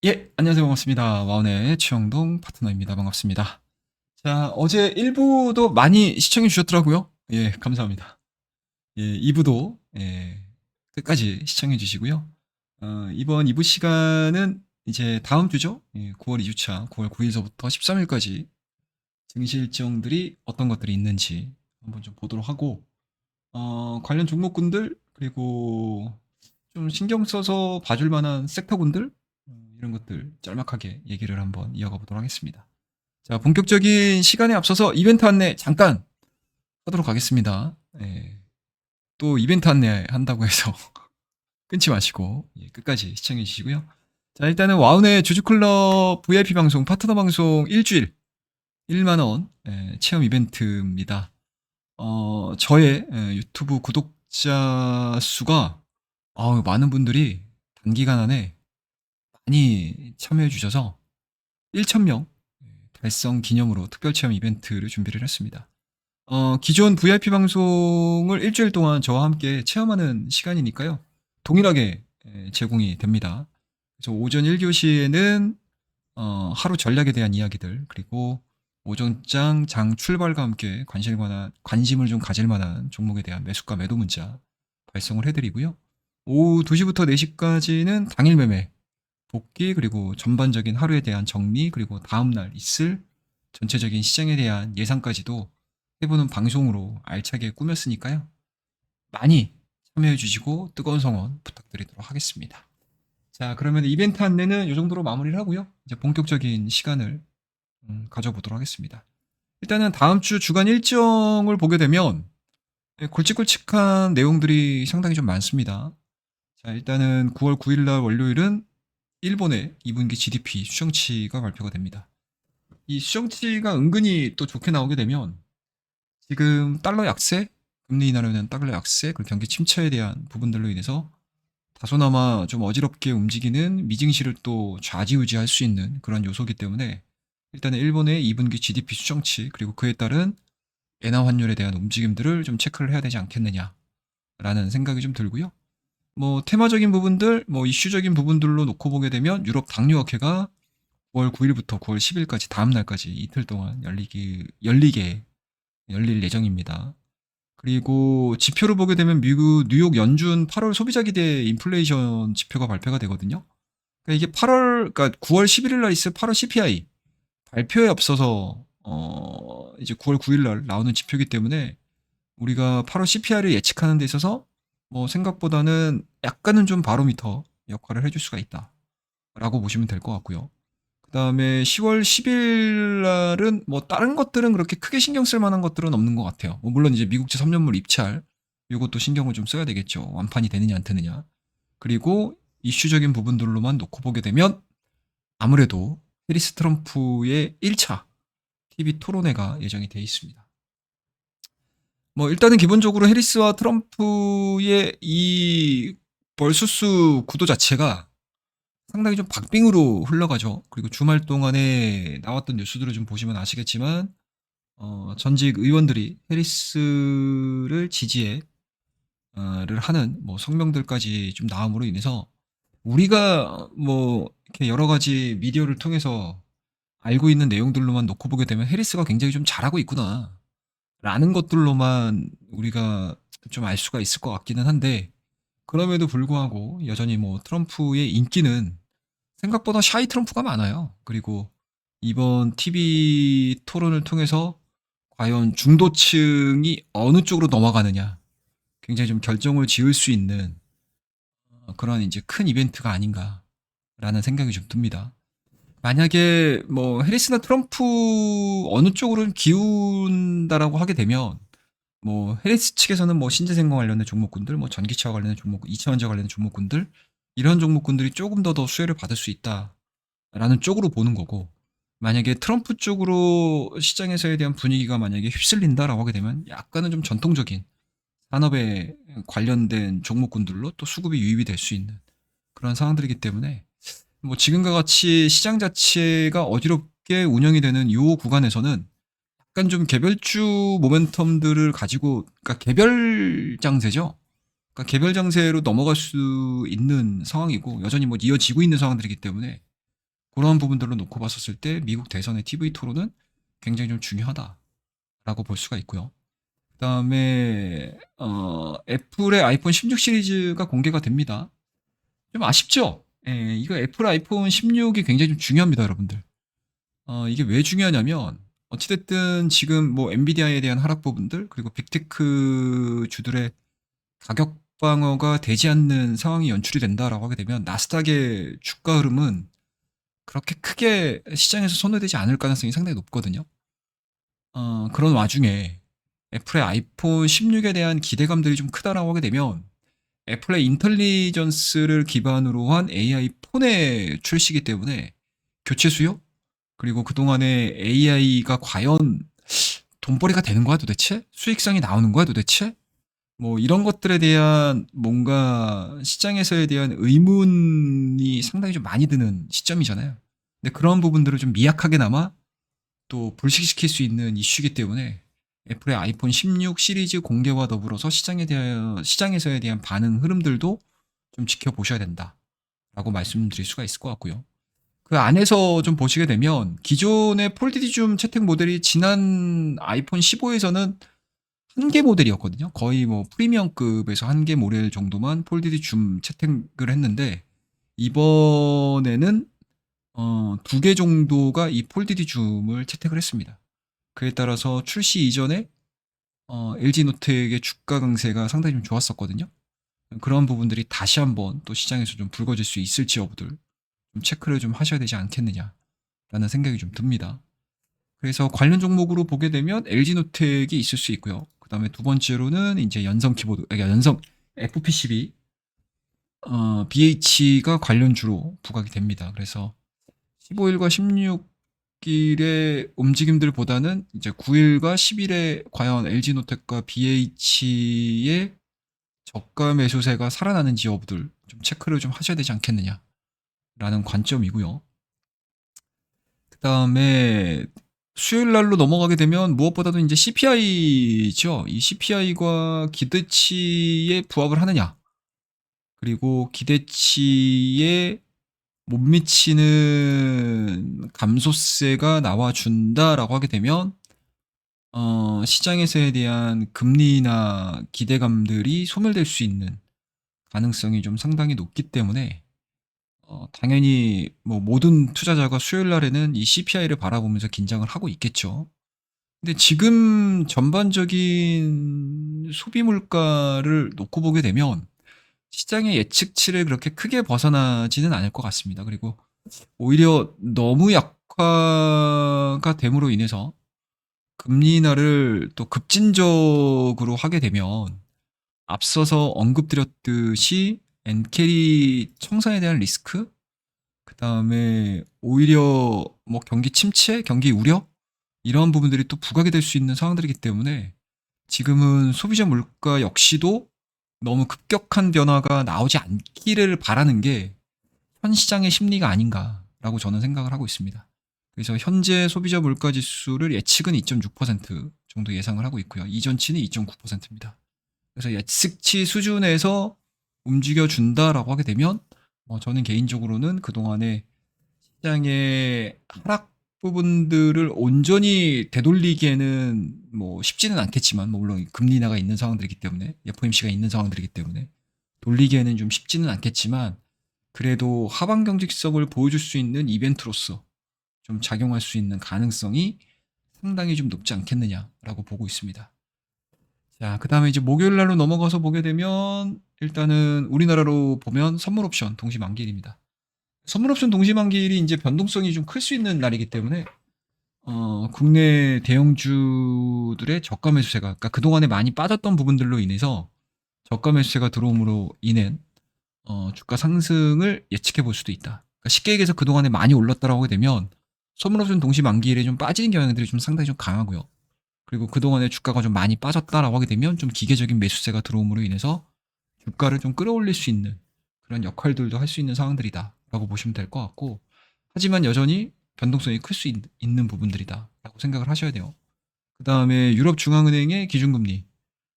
예, 안녕하세요. 반갑습니다. 와운의 최영동 파트너입니다. 반갑습니다. 자, 어제 1부도 많이 시청해 주셨더라고요. 예, 감사합니다. 예, 2부도 끝까지 시청해 주시고요. 이번 2부 시간은 이제 다음 주죠. 예, 9월 2주차, 9월 9일서부터 13일까지 증시 일정들이 어떤 것들이 있는지 한번 좀 보도록 하고, 관련 종목군들, 그리고 좀 신경 써서 봐줄 만한 섹터군들, 이런 것들 짤막하게 얘기를 한번 이어가 보도록 하겠습니다. 자, 본격적인 시간에 앞서서 이벤트 안내 잠깐 하도록 하겠습니다. 예, 또 이벤트 안내 한다고 해서 끊지 마시고 끝까지 시청해 주시고요. 자, 일단은 와운의 주주클럽 VIP 방송, 파트너 방송 일주일 1만원 체험 이벤트입니다. 저의 유튜브 구독자 수가 많은 분들이 단기간 안에 많이 참여해 주셔서 1,000명 달성 기념으로 특별 체험 이벤트를 준비를 했습니다. 기존 VIP 방송을 일주일 동안 저와 함께 체험하는 시간이니까요. 동일하게 제공이 됩니다. 그래서 오전 1교시에는 하루 전략에 대한 이야기들, 그리고 오전장 장 출발과 함께 관심을 좀 가질 만한 종목에 대한 매수가 매도 문자 발송을 해드리고요. 오후 2시부터 4시까지는 당일 매매, 복귀, 그리고 전반적인 하루에 대한 정리, 그리고 다음날 있을 전체적인 시장에 대한 예상까지도 해보는 방송으로 알차게 꾸몄으니까요. 많이 참여해 주시고 뜨거운 성원 부탁드리도록 하겠습니다. 자, 그러면 이벤트 안내는 이 정도로 마무리를 하고요. 이제 본격적인 시간을 가져보도록 하겠습니다. 일단은 다음 주 주간 일정을 보게 되면 굵직굵직한 내용들이 상당히 좀 많습니다. 자, 일단은 9월 9일 날 월요일은 일본의 2분기 GDP 수정치가 발표가 됩니다. 이 수정치가 은근히 또 좋게 나오게 되면 지금 달러 약세, 금리 인하로 인한 달러 약세, 그리고 경기 침체에 대한 부분들로 인해서 다소나마 좀 어지럽게 움직이는 미증시를 또 좌지우지할 수 있는 그런 요소이기 때문에 일단은 일본의 2분기 GDP 수정치, 그리고 그에 따른 엔화 환율에 대한 움직임들을 좀 체크를 해야 되지 않겠느냐라는 생각이 좀 들고요. 뭐 테마적인 부분들, 뭐 이슈적인 부분들로 놓고 보게 되면 유럽 당뇨학회가 9월 9일부터 9월 10일까지 다음 날까지 이틀 동안 열리게 열릴 예정입니다. 그리고 지표를 보게 되면 미국 뉴욕 연준 8월 소비자 기대 인플레이션 지표가 발표가 되거든요. 그러니까 이게 9월 11일 날 있을 8월 CPI 발표에 앞서서 이제 9월 9일 날 나오는 지표이기 때문에 우리가 8월 CPI를 예측하는 데 있어서 뭐 생각보다는 약간은 좀 바로미터 역할을 해줄 수가 있다라고 보시면 될 것 같고요. 그 다음에 10월 10일 날은 뭐 다른 것들은 그렇게 크게 신경 쓸 만한 것들은 없는 것 같아요. 뭐 물론 이제 미국제 3년물 입찰 이것도 신경을 좀 써야 되겠죠. 완판이 되느냐 안 되느냐. 그리고 이슈적인 부분들로만 놓고 보게 되면 아무래도 해리스 트럼프의 1차 TV 토론회가 예정이 돼 있습니다. 뭐 일단은 기본적으로 해리스와 트럼프의 이 벌수수 구도 자체가 상당히 좀 박빙으로 흘러가죠. 그리고 주말 동안에 나왔던 뉴스들을 좀 보시면 아시겠지만 전직 의원들이 해리스를 지지를 하는 뭐 성명들까지 좀 나옴으로 인해서 우리가 뭐 이렇게 여러 가지 미디어를 통해서 알고 있는 내용들로만 놓고 보게 되면 해리스가 굉장히 좀 잘하고 있구나 라는 것들로만 우리가 좀 알 수가 있을 것 같기는 한데 그럼에도 불구하고 여전히 뭐 트럼프의 인기는 생각보다 샤이 트럼프가 많아요. 그리고 이번 TV 토론을 통해서 과연 중도층이 어느 쪽으로 넘어가느냐 굉장히 좀 결정을 지을 수 있는 그런 이제 큰 이벤트가 아닌가라는 생각이 좀 듭니다. 만약에 뭐 해리스나 트럼프 어느 쪽으로 기운다라고 하게 되면 뭐 해리스 측에서는 뭐 신재생명 관련된 종목군들, 뭐 전기차 관련된 종목, 2차원자 관련된 종목군들 이런 종목군들이 조금 더 수혜를 받을 수 있다라는 쪽으로 보는 거고 만약에 트럼프 쪽으로 시장에서에 대한 분위기가 만약에 휩쓸린다라고 하게 되면 약간은 좀 전통적인 산업에 관련된 종목군들로 또 수급이 유입이 될 수 있는 그런 상황들이기 때문에 뭐 지금과 같이 시장 자체가 어지럽게 운영이 되는 이 구간에서는 약간 좀 개별주 모멘텀들을 가지고 그러니까 개별 장세죠. 그러니까 개별 장세로 넘어갈 수 있는 상황이고 여전히 뭐 이어지고 있는 상황들이기 때문에 그런 부분들로 놓고 봤었을 때 미국 대선의 TV 토론은 굉장히 좀 중요하다라고 볼 수가 있고요. 그다음에 애플의 아이폰 16 시리즈가 공개가 됩니다. 좀 아쉽죠? 예, 이거 애플 아이폰 16이 굉장히 좀 중요합니다, 여러분들. 이게 왜 중요하냐면 어찌됐든 지금 뭐 엔비디아에 대한 하락 부분들 그리고 빅테크 주들의 가격 방어가 되지 않는 상황이 연출이 된다라고 하게 되면 나스닥의 주가 흐름은 그렇게 크게 시장에서 선호되지 않을 가능성이 상당히 높거든요. 그런 와중에 애플의 아이폰 16에 대한 기대감들이 좀 크다라고 하게 되면 애플의 인텔리전스를 기반으로 한 AI 폰의 출시이기 때문에 교체 수요? 그리고 그동안에 AI가 과연 돈벌이가 되는 거야 도대체? 수익성이 나오는 거야 도대체? 뭐 이런 것들에 대한 뭔가 시장에서에 대한 의문이 상당히 좀 많이 드는 시점이잖아요. 근데 그런 부분들을 좀 미약하게나마 또 불식시킬 수 있는 이슈이기 때문에 애플의 아이폰 16 시리즈 공개와 더불어서 시장에서에 대한 반응 흐름들도 좀 지켜보셔야 된다라고 말씀드릴 수가 있을 것 같고요. 그 안에서 좀 보시게 되면 기존의 폴디디 줌 채택 모델이 지난 아이폰 15에서는 한 개 모델이었거든요. 거의 뭐 프리미엄급에서 한 개 모델 정도만 폴디디 줌 채택을 했는데 이번에는 두 개 정도가 이 폴디디 줌을 채택을 했습니다. 그에 따라서 출시 이전에 LG 노텍의 주가 강세가 상당히 좀 좋았었거든요. 그런 부분들이 다시 한번 또 시장에서 좀 불거질 수 있을지 여부들 좀 체크를 좀 하셔야 되지 않겠느냐라는 생각이 좀 듭니다. 그래서 관련 종목으로 보게 되면 LG 노텍이 있을 수 있고요. 그 다음에 두 번째로는 이제 연성 키보드, 그러니까 연성 FPCB, BH가 관련주로 부각이 됩니다. 그래서 15일과 16일의 움직임들보다는 이제 9일과 10일에 과연 LG 노텍과 BH의 저가 매수세가 살아나는지 여부들 좀 체크를 좀 하셔야 되지 않겠느냐라는 관점이고요. 그 다음에 수요일 날로 넘어가게 되면 무엇보다도 이제 CPI죠. 이 CPI가 기대치에 부합을 하느냐, 그리고 기대치에 못 미치는 감소세가 나와준다라고 하게 되면 시장에서에 대한 금리나 기대감들이 소멸될 수 있는 가능성이 좀 상당히 높기 때문에 당연히 뭐 모든 투자자가 수요일 날에는 이 CPI를 바라보면서 긴장을 하고 있겠죠. 근데 지금 전반적인 소비 물가를 놓고 보게 되면 시장의 예측치를 그렇게 크게 벗어나지는 않을 것 같습니다. 그리고 오히려 너무 약화가 됨으로 인해서 금리 인하를 또 급진적으로 하게 되면 앞서서 언급드렸듯이 엔캐리 청산에 대한 리스크, 그 다음에 오히려 뭐 경기 침체, 경기 우려 이러한 부분들이 또 부각이 될 수 있는 상황들이기 때문에 지금은 소비자 물가 역시도 너무 급격한 변화가 나오지 않기를 바라는 게 현 시장의 심리가 아닌가라고 저는 생각을 하고 있습니다. 그래서 현재 소비자 물가 지수를 예측은 2.6% 정도 예상을 하고 있고요. 이전치는 2.9%입니다. 그래서 예측치 수준에서 움직여준다라고 하게 되면 저는 개인적으로는 그동안에 시장의 하락 부분들을 온전히 되돌리기에는 뭐 쉽지는 않겠지만, 뭐 물론 금리 인하가 있는 상황들이기 때문에, FOMC가 있는 상황들이기 때문에 돌리기에는 좀 쉽지는 않겠지만, 그래도 하방 경직성을 보여줄 수 있는 이벤트로서 좀 작용할 수 있는 가능성이 상당히 좀 높지 않겠느냐라고 보고 있습니다. 자, 그 다음에 이제 목요일 날로 넘어가서 보게 되면 일단은 우리나라로 보면 선물 옵션 동시 만기일입니다. 선물 옵션 동시 만기일이 이제 변동성이 좀 클 수 있는 날이기 때문에 국내 대형주들의 저가 매수세가, 그러니까 그동안에 많이 빠졌던 부분들로 인해서 저가 매수세가 들어옴으로 인한 주가 상승을 예측해 볼 수도 있다. 그러니까 쉽게 얘기해서 그동안에 많이 올랐다라고 하게 되면 선물 옵션 동시 만기일에 좀 빠지는 경향들이 좀 상당히 좀 강하고요. 그리고 그동안에 주가가 좀 많이 빠졌다라고 하게 되면 좀 기계적인 매수세가 들어옴으로 인해서 주가를 좀 끌어올릴 수 있는 그런 역할들도 할 수 있는 상황들이다라고 보시면 될 것 같고, 하지만 여전히 변동성이 클 수 있는 부분들이다라고 생각을 하셔야 돼요. 그 다음에 유럽 중앙은행의 기준금리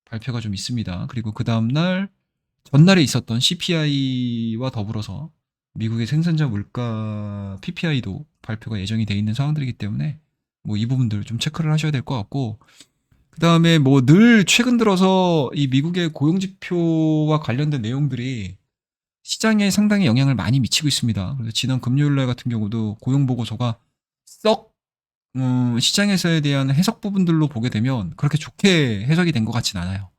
발표가 좀 있습니다. 그리고 그 다음날 전날에 있었던 CPI와 더불어서 미국의 생산자 물가 PPI도 발표가 예정이 돼 있는 상황들이기 때문에 뭐 이 부분들 좀 체크를 하셔야 될 것 같고, 그다음에 뭐 늘 최근 들어서 이 미국의 고용 지표와 관련된 내용들이 시장에 상당히 영향을 많이 미치고 있습니다. 그래서 지난 금요일 날 같은 경우도 고용 보고서가 썩 시장에서에 대한 해석 부분들로 보게 되면 그렇게 좋게 해석이 된 것 같진 않아요.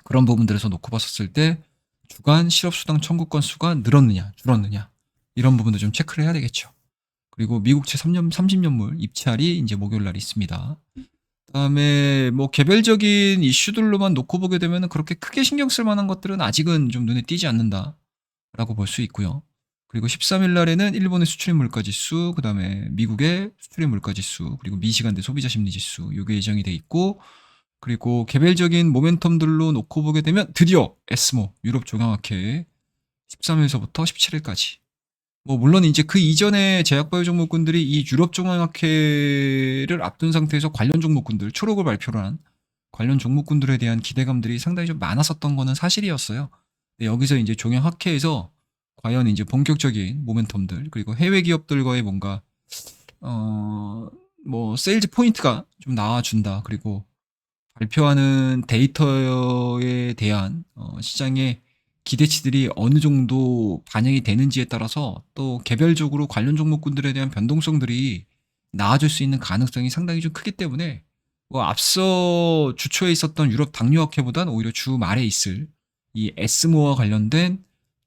그런 부분들에서 놓고 봤었을 때 주간 실업수당 청구 건수가 늘었느냐 줄었느냐 이런 부분도 좀 체크를 해야 되겠죠. 그리고 미국채 30년물 입찰이 이제 목요일 날 있습니다. 그다음에 뭐 개별적인 이슈들로만 놓고 보게 되면 그렇게 크게 신경 쓸 만한 것들은 아직은 좀 눈에 띄지 않는다라고 볼 수 있고요. 그리고 13일 날에는 일본의 수출입 물가 지수, 그다음에 미국의 수출입 물가 지수, 그리고 미시간대 소비자 심리 지수 요게 예정이 돼 있고, 그리고 개별적인 모멘텀들로 놓고 보게 되면 드디어 에스모 유럽 종합학회 13일서부터 17일까지. 뭐 물론 이제 그 이전에 제약바이오 종목군들이 이 유럽 종합학회를 앞둔 상태에서 관련 종목군들 초록을 발표를 한 관련 종목군들에 대한 기대감들이 상당히 좀 많았었던 거는 사실이었어요. 근데 여기서 이제 종합학회에서 과연 이제 본격적인 모멘텀들, 그리고 해외 기업들과의 뭔가 뭐 세일즈 포인트가 좀 나와준다. 그리고 발표하는 데이터에 대한 시장의 기대치들이 어느 정도 반영이 되는지에 따라서 또 개별적으로 관련 종목군들에 대한 변동성들이 나아질 수 있는 가능성이 상당히 좀 크기 때문에 뭐 앞서 주초에 있었던 유럽 당뇨학회보단 오히려 주 말에 있을 이 에스모와 관련된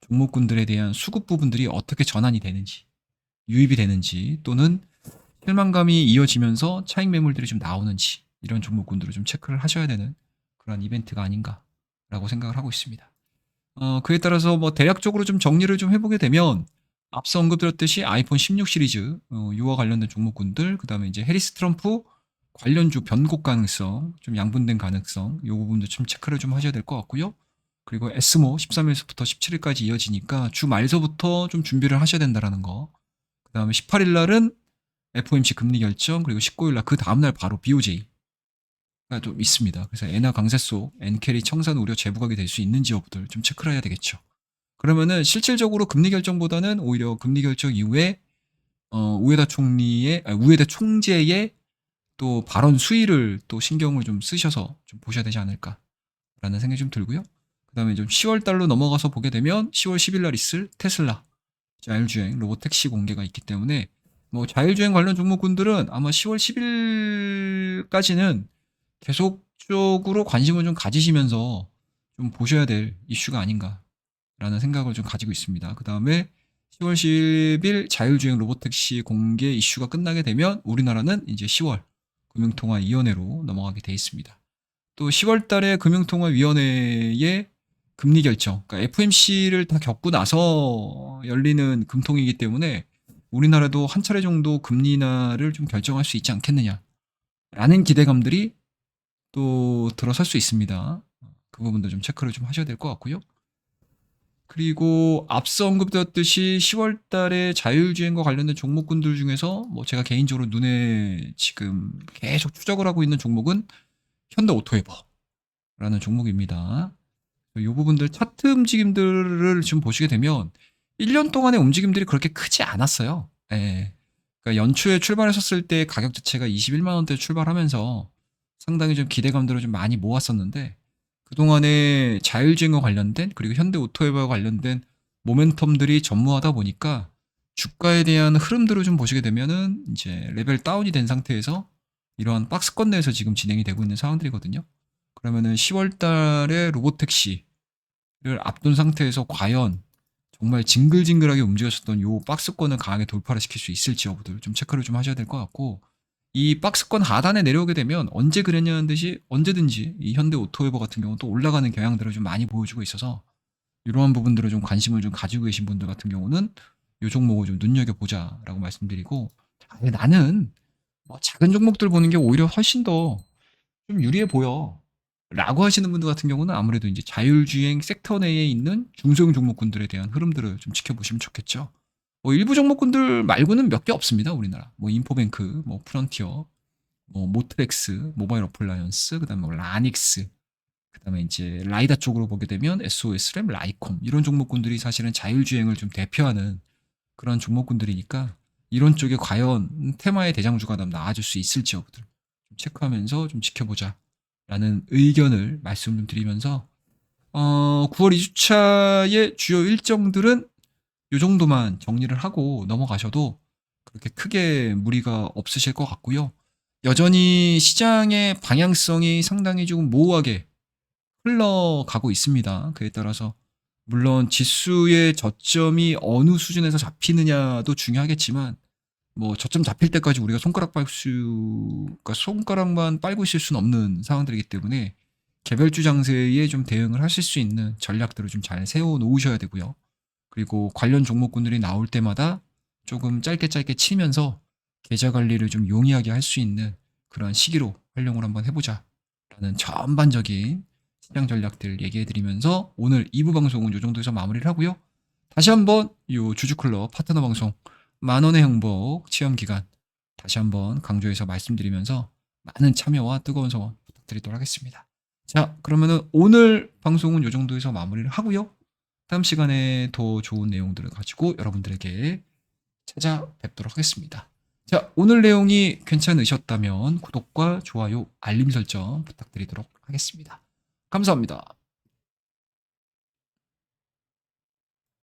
종목군들에 대한 수급 부분들이 어떻게 전환이 되는지, 유입이 되는지, 또는 실망감이 이어지면서 차익 매물들이 좀 나오는지, 이런 종목군들을 좀 체크를 하셔야 되는 그런 이벤트가 아닌가라고 생각을 하고 있습니다. 그에 따라서 뭐 대략적으로 좀 정리를 좀 해보게 되면 앞서 언급드렸듯이 아이폰 16 시리즈 이와 관련된 종목군들, 그다음에 이제 해리스 트럼프 관련주 변곡 가능성, 좀 양분된 가능성, 이 부분도 좀 체크를 좀 하셔야 될 것 같고요. 그리고 에스모 13일부터 17일까지 이어지니까 주 말서부터 좀 준비를 하셔야 된다라는 거. 그다음에 18일 날은 FOMC 금리 결정, 그리고 19일 날 그 다음 날 바로 BOJ 가 좀 있습니다. 그래서 엔화 강세 속 엔캐리 청산 우려 재부각이 될 수 있는지 여부들 좀 체크를 해야 되겠죠. 그러면은 실질적으로 금리 결정보다는 오히려 금리 결정 이후에 우에다 총재의 또 발언 수위를 또 신경을 좀 쓰셔서 좀 보셔야 되지 않을까라는 생각이 좀 들고요. 그다음에 좀 10월 달로 넘어가서 보게 되면 10월 10일 날 있을 테슬라 자율주행 로보택시 공개가 있기 때문에 뭐 자율주행 관련 종목군들은 아마 10월 10일까지는 계속적으로 관심을 좀 가지시면서 좀 보셔야 될 이슈가 아닌가라는 생각을 좀 가지고 있습니다. 그 다음에 10월 10일 자율주행 로보택시 공개 이슈가 끝나게 되면 우리나라는 이제 10월 금융통화위원회로 넘어가게 돼 있습니다. 또 10월 달에 금융통화위원회의 금리 결정, 그러니까 FMC를 다 겪고 나서 열리는 금통이기 때문에 우리나라도 한 차례 정도 금리 인하를 좀 결정할 수 있지 않겠느냐라는 기대감들이 또 들어설 수 있습니다. 그 부분도 좀 체크를 좀 하셔야 될 것 같고요. 그리고 앞서 언급드렸듯이 10월 달에 자율주행과 관련된 종목군들 중에서 뭐 제가 개인적으로 눈에 지금 계속 추적을 하고 있는 종목은 현대오토에버라는 종목입니다. 이 부분들 차트 움직임들을 지금 보시게 되면 1년 동안의 움직임들이 그렇게 크지 않았어요. 예. 그러니까 연초에 출발했었을 때 가격 자체가 21만 원대 출발하면서 상당히 좀 기대감들을 좀 많이 모았었는데 그동안에 자율주행과 관련된 그리고 현대오토에버와 관련된 모멘텀들이 전무하다 보니까 주가에 대한 흐름들을 좀 보시게 되면은 이제 레벨 다운이 된 상태에서 이러한 박스권 내에서 지금 진행이 되고 있는 상황들이거든요. 그러면은 10월 달에 로보택시를 앞둔 상태에서 과연 정말 징글징글하게 움직였었던 요 박스권을 강하게 돌파를 시킬 수 있을지 여부들 좀 체크를 좀 하셔야 될 것 같고, 이 박스권 하단에 내려오게 되면 언제 그랬냐는 듯이 언제든지 이 현대오토웨버 같은 경우는 또 올라가는 경향들을 좀 많이 보여주고 있어서 이러한 부분들을 좀 관심을 좀 가지고 계신 분들 같은 경우는 이 종목을 좀 눈여겨보자라고 말씀드리고, 나는 뭐 작은 종목들 보는 게 오히려 훨씬 더 좀 유리해 보여 라고 하시는 분들 같은 경우는 아무래도 이제 자율주행 섹터 내에 있는 중소형 종목군들에 대한 흐름들을 좀 지켜보시면 좋겠죠. 뭐 일부 종목군들 말고는 몇 개 없습니다, 우리나라. 뭐 인포뱅크, 뭐 프런티어, 뭐 모트렉스, 모바일 어플라이언스, 그다음에 뭐 라닉스, 그다음에 이제 라이다 쪽으로 보게 되면 SOS램, 라이콤 이런 종목군들이 사실은 자율주행을 좀 대표하는 그런 종목군들이니까 이런 쪽에 과연 테마의 대장주가 나와줄 수 있을지 여부들 좀 체크하면서 좀 지켜보자라는 의견을 말씀 좀 드리면서 9월 2주차의 주요 일정들은 요 정도만 정리를 하고 넘어가셔도 그렇게 크게 무리가 없으실 것 같고요. 여전히 시장의 방향성이 상당히 조금 모호하게 흘러가고 있습니다. 그에 따라서 물론 지수의 저점이 어느 수준에서 잡히느냐도 중요하겠지만 뭐 저점 잡힐 때까지 우리가 그러니까 손가락만 빨고 있을 수는 없는 상황들이기 때문에 개별주 장세에 좀 대응을 하실 수 있는 전략들을 좀 잘 세워 놓으셔야 되고요. 그리고 관련 종목군들이 나올 때마다 조금 짧게 치면서 계좌 관리를 좀 용이하게 할 수 있는 그런 시기로 활용을 한번 해보자라는 전반적인 시장 전략들 얘기해 드리면서 오늘 2부 방송은 이 정도에서 마무리를 하고요. 다시 한번 요 주주클럽 파트너 방송 만원의 행복 체험 기간 다시 한번 강조해서 말씀드리면서 많은 참여와 뜨거운 성원 부탁드리도록 하겠습니다. 자, 그러면은 오늘 방송은 이 정도에서 마무리를 하고요. 다음 시간에 더 좋은 내용들을 가지고 여러분들에게 찾아뵙도록 하겠습니다. 자, 오늘 내용이 괜찮으셨다면 구독과 좋아요, 알림 설정 부탁드리도록 하겠습니다. 감사합니다.